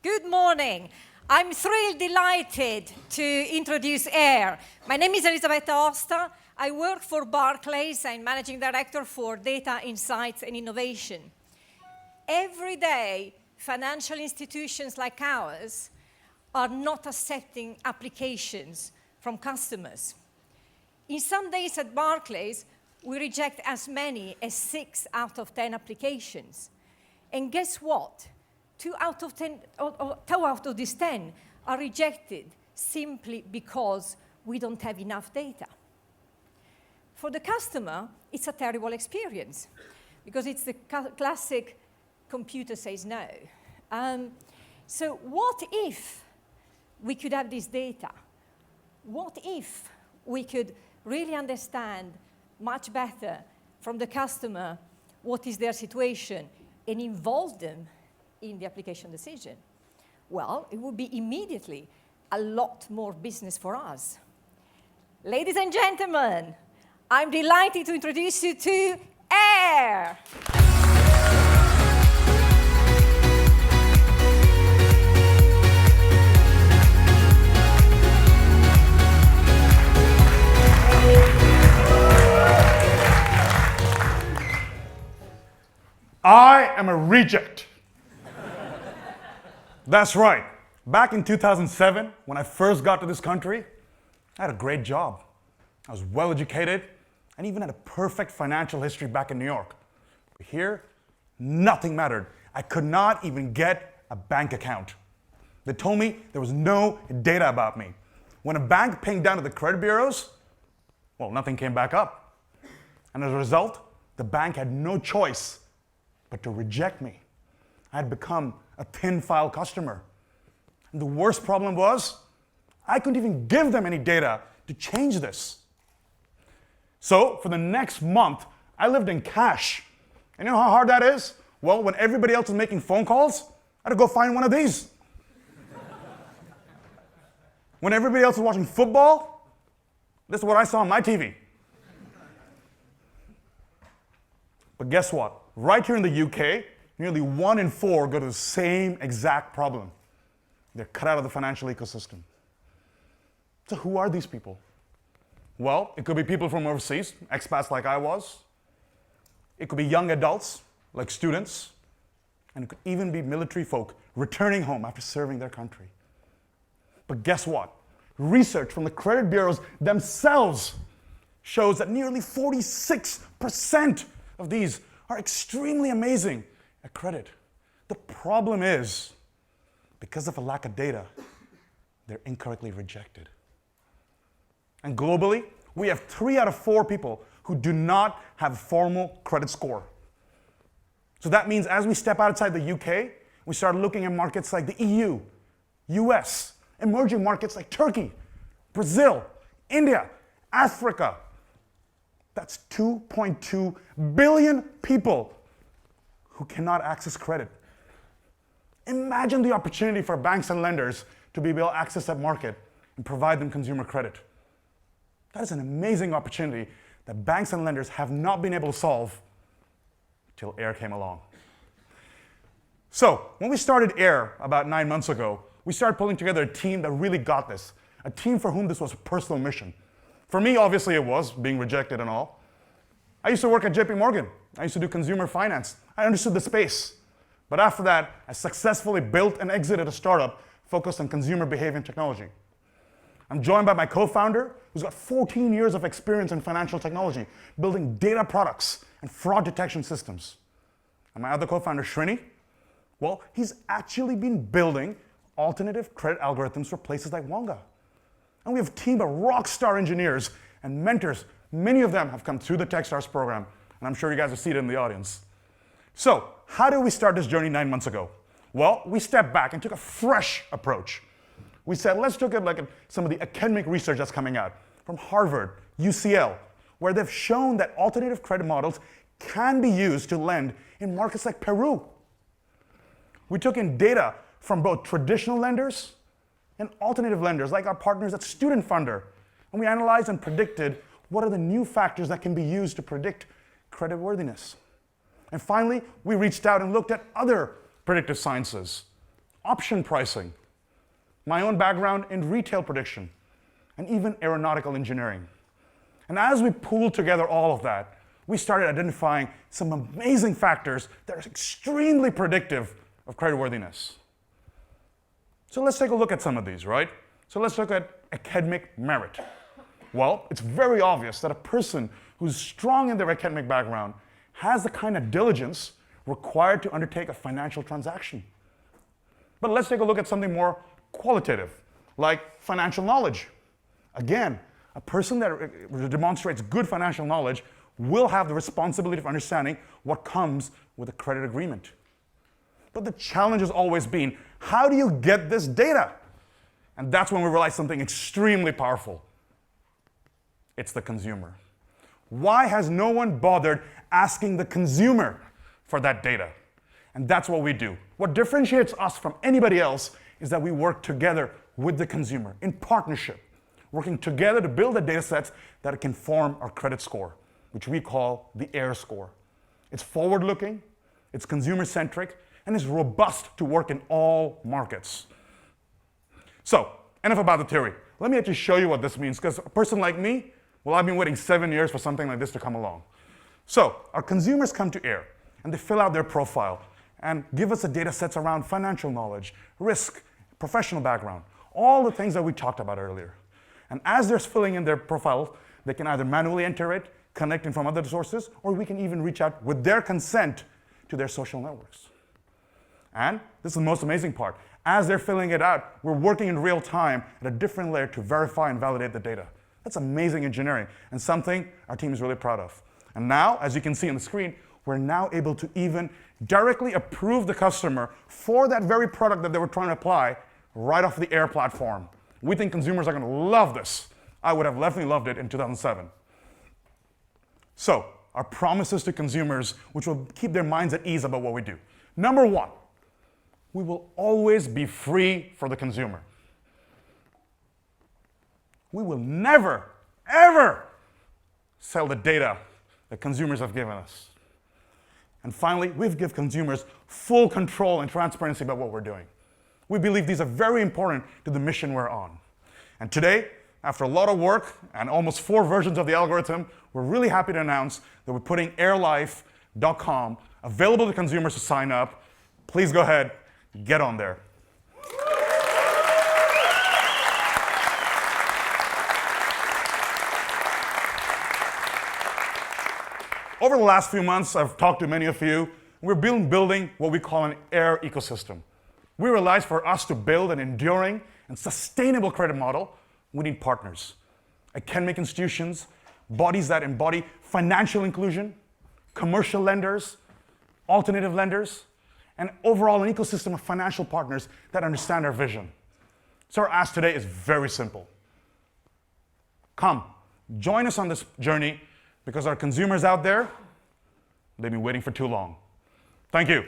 Good morning. I'm thrilled, delighted to introduce Aire. My name is Elisabetta Osta. I work for Barclays. I'm Managing Director for Data Insights and Innovation. Every day, financial institutions like ours are not accepting applications from customers. In some days at Barclays, we reject as many as 6 out of 10 applications. And guess what? 2 out of these 10 are rejected simply because we don't have enough data. For the customer, it's a terrible experience because it's the classic computer says no. So what if we could have this data? What if we could really understand much better from the customer what is their situation and involve them in the application decision? Well, it would be immediately a lot more business for us. Ladies and gentlemen, I'm delighted to introduce you to Aire. I am a reject. That's right. Back in 2007, when I first got to this country, I had a great job. I was well educated and even had a perfect financial history back in New York. But here, nothing mattered. I could not even get a bank account. They told me there was no data about me. When a bank pinged down to the credit bureaus, well, nothing came back up. And as a result, the bank had no choice but to reject me. I had become a thin file customer. And the worst problem was, I couldn't even give them any data to change this. So for the next month, I lived in cash. And you know how hard that is? Well, when everybody else was making phone calls, I had to go find one of these. When everybody else was watching football, this is what I saw on my TV. But guess what? Right here in the UK, nearly 1 in 4 go to the same exact problem. They're cut out of the financial ecosystem. So who are these people? Well, it could be people from overseas, expats like I was. It could be young adults, like students. And it could even be military folk returning home after serving their country. But guess what? Research from the credit bureaus themselves shows that nearly 46% of these are extremely amazing at credit. The problem is, because of a lack of data, they're incorrectly rejected. And globally, we have 3 out of 4 people who do not have a formal credit score. So that means as we step outside the UK, we start looking at markets like the EU, US, emerging markets like Turkey, Brazil, India, Africa. That's 2.2 billion people who cannot access credit. Imagine the opportunity for banks and lenders to be able to access that market and provide them consumer credit. That is an amazing opportunity that banks and lenders have not been able to solve until Aire came along. So when we started Aire about 9 months ago, we started pulling together a team that really got this, a team for whom this was a personal mission. For me, obviously it was, being rejected and all. I used to work at JP Morgan. I used to do consumer finance. I understood the space. But after that, I successfully built and exited a startup focused on consumer behavior and technology. I'm joined by my co-founder, who's got 14 years of experience in financial technology, building data products and fraud detection systems. And my other co-founder, Srini, well, he's actually been building alternative credit algorithms for places like Wonga. And we have a team of rock star engineers and mentors. Many of them have come through the TechStars program, and I'm sure you guys are seated in the audience. So, how did we start this journey 9 months ago? Well, we stepped back and took a fresh approach. We said, let's look at some of the academic research that's coming out from Harvard, UCL, where they've shown that alternative credit models can be used to lend in markets like Peru. We took in data from both traditional lenders and alternative lenders, like our partners at Student Funder. And we analyzed and predicted what are the new factors that can be used to predict creditworthiness. And finally, we reached out and looked at other predictive sciences, option pricing, my own background in retail prediction, and even aeronautical engineering. And as we pooled together all of that, we started identifying some amazing factors that are extremely predictive of creditworthiness. So let's take a look at some of these, right? So let's look at academic merit. Well, it's very obvious that a person who's strong in their academic background has the kind of diligence required to undertake a financial transaction. But let's take a look at something more qualitative, like financial knowledge. Again, a person that demonstrates good financial knowledge will have the responsibility of understanding what comes with a credit agreement. But the challenge has always been, how do you get this data? And that's when we realized something extremely powerful. It's the consumer. Why has no one bothered asking the consumer for that data? And that's what we do. What differentiates us from anybody else is that we work together with the consumer in partnership, working together to build the data sets that can form our credit score, which we call the Aire score. It's forward-looking, it's consumer-centric, and is robust to work in all markets. So, enough about the theory. Let me actually show you what this means, because a person like me, well, I've been waiting 7 years for something like this to come along. So, our consumers come to Aire, and they fill out their profile, and give us the data sets around financial knowledge, risk, professional background, all the things that we talked about earlier. And as they're filling in their profile, they can either manually enter it, connecting from other sources, or we can even reach out with their consent to their social networks. And this is the most amazing part. As they're filling it out, we're working in real time at a different layer to verify and validate the data. That's amazing engineering, and something our team is really proud of. And now, as you can see on the screen, we're now able to even directly approve the customer for that very product that they were trying to apply right off the Aire platform. We think consumers are going to love this. I would have definitely loved it in 2007. So, our promises to consumers, which will keep their minds at ease about what we do. Number one, we will always be free for the consumer. We will never, ever sell the data that consumers have given us. And finally, we give consumers full control and transparency about what we're doing. We believe these are very important to the mission we're on. And today, after a lot of work and almost 4 versions of the algorithm, we're really happy to announce that we're putting airelife.com available to consumers to sign up. Please go ahead, get on there. Over the last few months, I've talked to many of you. We're building what we call an Aire ecosystem. We realize for us to build an enduring and sustainable credit model, we need partners. Academic institutions, bodies that embody financial inclusion, commercial lenders, alternative lenders, and overall an ecosystem of financial partners that understand our vision. So our ask today is very simple. Come, join us on this journey, because our consumers out there, they've been waiting for too long. Thank you.